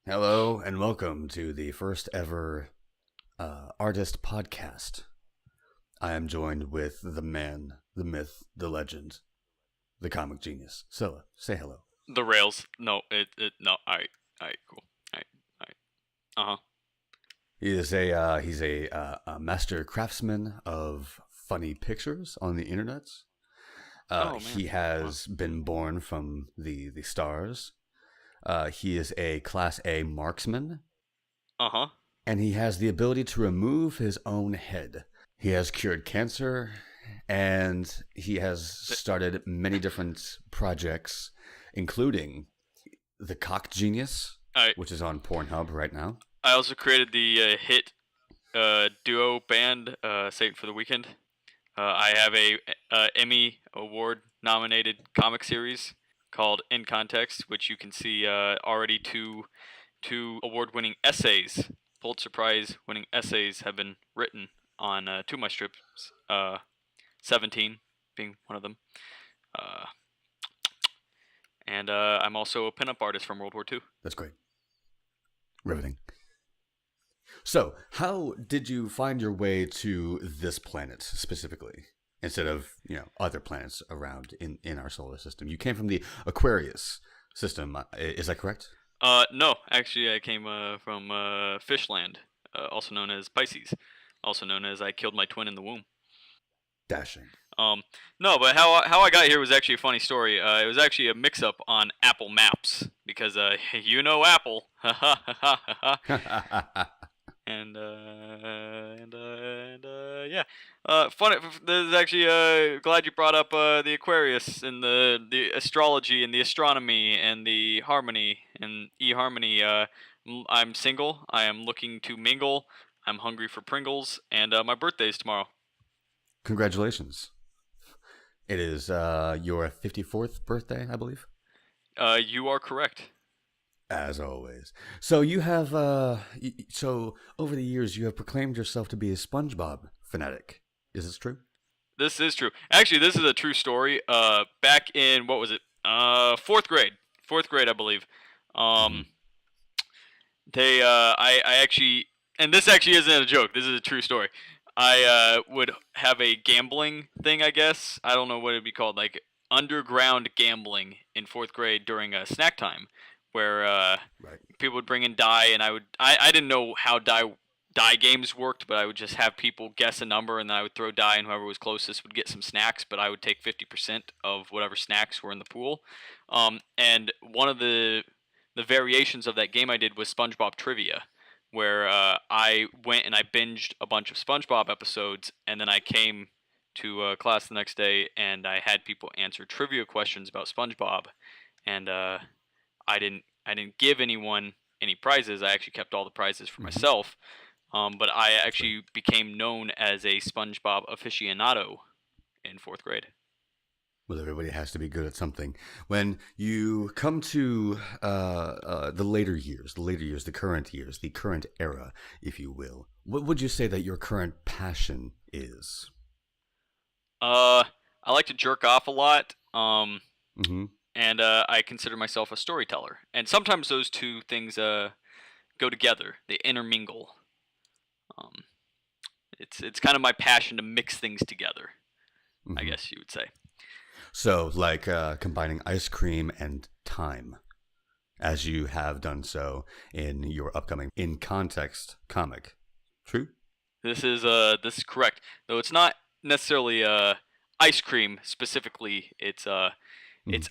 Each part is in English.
Hello and welcome to the first ever artist podcast. I am joined with the man, the myth, the legend, the comic genius. Scylla, say hello. The rails. No, no. Alright, cool. Alright. Uh-huh. He's a master craftsman of funny pictures on the internet. Oh, man. He has been born from the stars. He is a Class A marksman. Uh-huh. And he has the ability to remove his own head. He has cured cancer, and he has started many different projects, including The Cock Genius, which is on Pornhub right now. I also created the hit duo band, Satan for the Weekend. I have a Emmy Award-nominated comic series called In Context, which you can see already two award-winning essays, Pulitzer Prize-winning essays have been written on two of my strips, 17 being one of them. And I'm also a pinup artist from World War II. That's great. Riveting. So, how did you find your way to this planet specifically, instead of, other planets around in our solar system? You came from the Aquarius system, is that correct? No, actually I came from Fishland, also known as Pisces, also known as I killed my twin in the womb. Dashing. No, but how I got here was actually a funny story. It was actually a mix-up on Apple Maps, because Apple. And yeah. Funny. This is actually glad you brought up the Aquarius and the astrology and the astronomy and the harmony and eHarmony. I'm single. I am looking to mingle. I'm hungry for Pringles, and my birthday is tomorrow. Congratulations. It is your 54th birthday, I believe. You are correct. As always. So you have, so over the years, you have proclaimed yourself to be a SpongeBob fanatic. Is this true? This is true. Actually, this is a true story. Back in, what was it? Fourth grade, I believe. I actually, and this actually isn't a joke. This is a true story. I would have a gambling thing, I guess. I don't know what it'd be called, like underground gambling in fourth grade during snack time, where right. People would bring in die, and I didn't know how die games worked, but I would just have people guess a number, and then I would throw die, and whoever was closest would get some snacks, but I would take 50% of whatever snacks were in the pool. And one of the variations of that game I did was SpongeBob Trivia, where I went and I binged a bunch of SpongeBob episodes, and then I came to class the next day, and I had people answer trivia questions about SpongeBob, and I didn't give anyone any prizes. I actually kept all the prizes for myself. But I actually became known as a SpongeBob aficionado in fourth grade. Well, everybody has to be good at something. When you come to the later years, the current years, the current era, if you will, what would you say that your current passion is? I like to jerk off a lot. Mm-hmm. And I consider myself a storyteller. And sometimes those two things go together. They intermingle. It's kind of my passion to mix things together, I guess you would say. So, like combining ice cream and time, as you have done so in your upcoming In Context comic. True? This is correct. Though it's not necessarily ice cream specifically. It's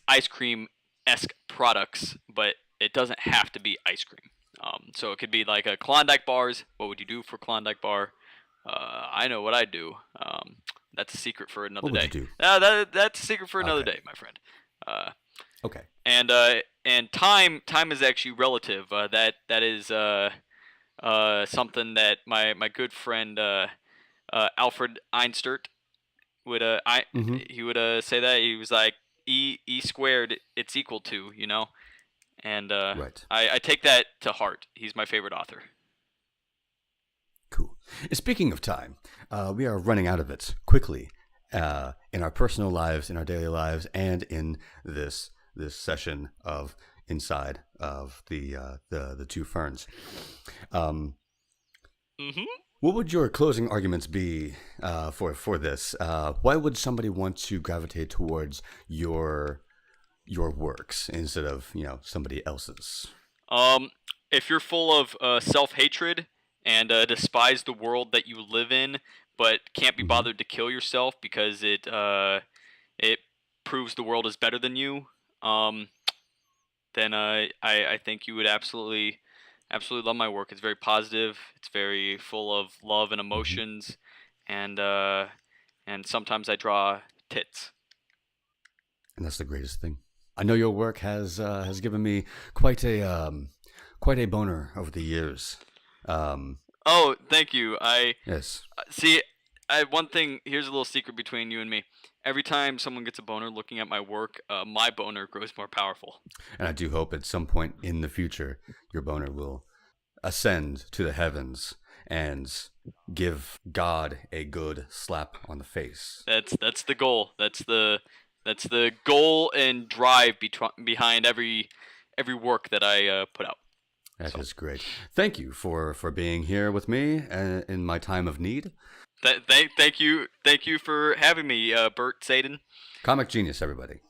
ice cream-esque products, but it doesn't have to be ice cream. So it could be like a Klondike bars. What would you do for Klondike bar? I know what I do. That's a secret for another day. What would you do? That's a secret for another day, my friend. Okay. And time is actually relative. That is something that my good friend Alfred Einstein would he would say that. He was like, E squared, it's equal to, and right. I take that to heart. He's my favorite author. Cool. Speaking of time, we are running out of it quickly in our personal lives, in our daily lives, and in this session of inside of the two ferns. Um, Mm-hmm. what would your closing arguments be for this? Why would somebody want to gravitate towards your works instead of somebody else's? Um, if you're full of self-hatred and despise the world that you live in, but can't be Hmm. bothered to kill yourself because it proves the world is better than you, um, then I think you would absolutely love my work. It's very positive. It's very full of love and Hmm. emotions, and uh, and sometimes I draw tits. And that's the greatest thing. I know your work has given me quite a quite a boner over the years. Um, Oh, thank you. I yes, see. I one thing. Here's a little secret between you and me. Every time someone gets a boner looking at my work, my boner grows more powerful. and I do hope at some point in the future your boner will ascend to the heavens and give God a good slap on the face. That's the goal. That's the goal and drive behind every work that I put out. That So is great. Thank you for being here with me in my time of need. thank you for having me, Bert Saden. Comic genius, everybody.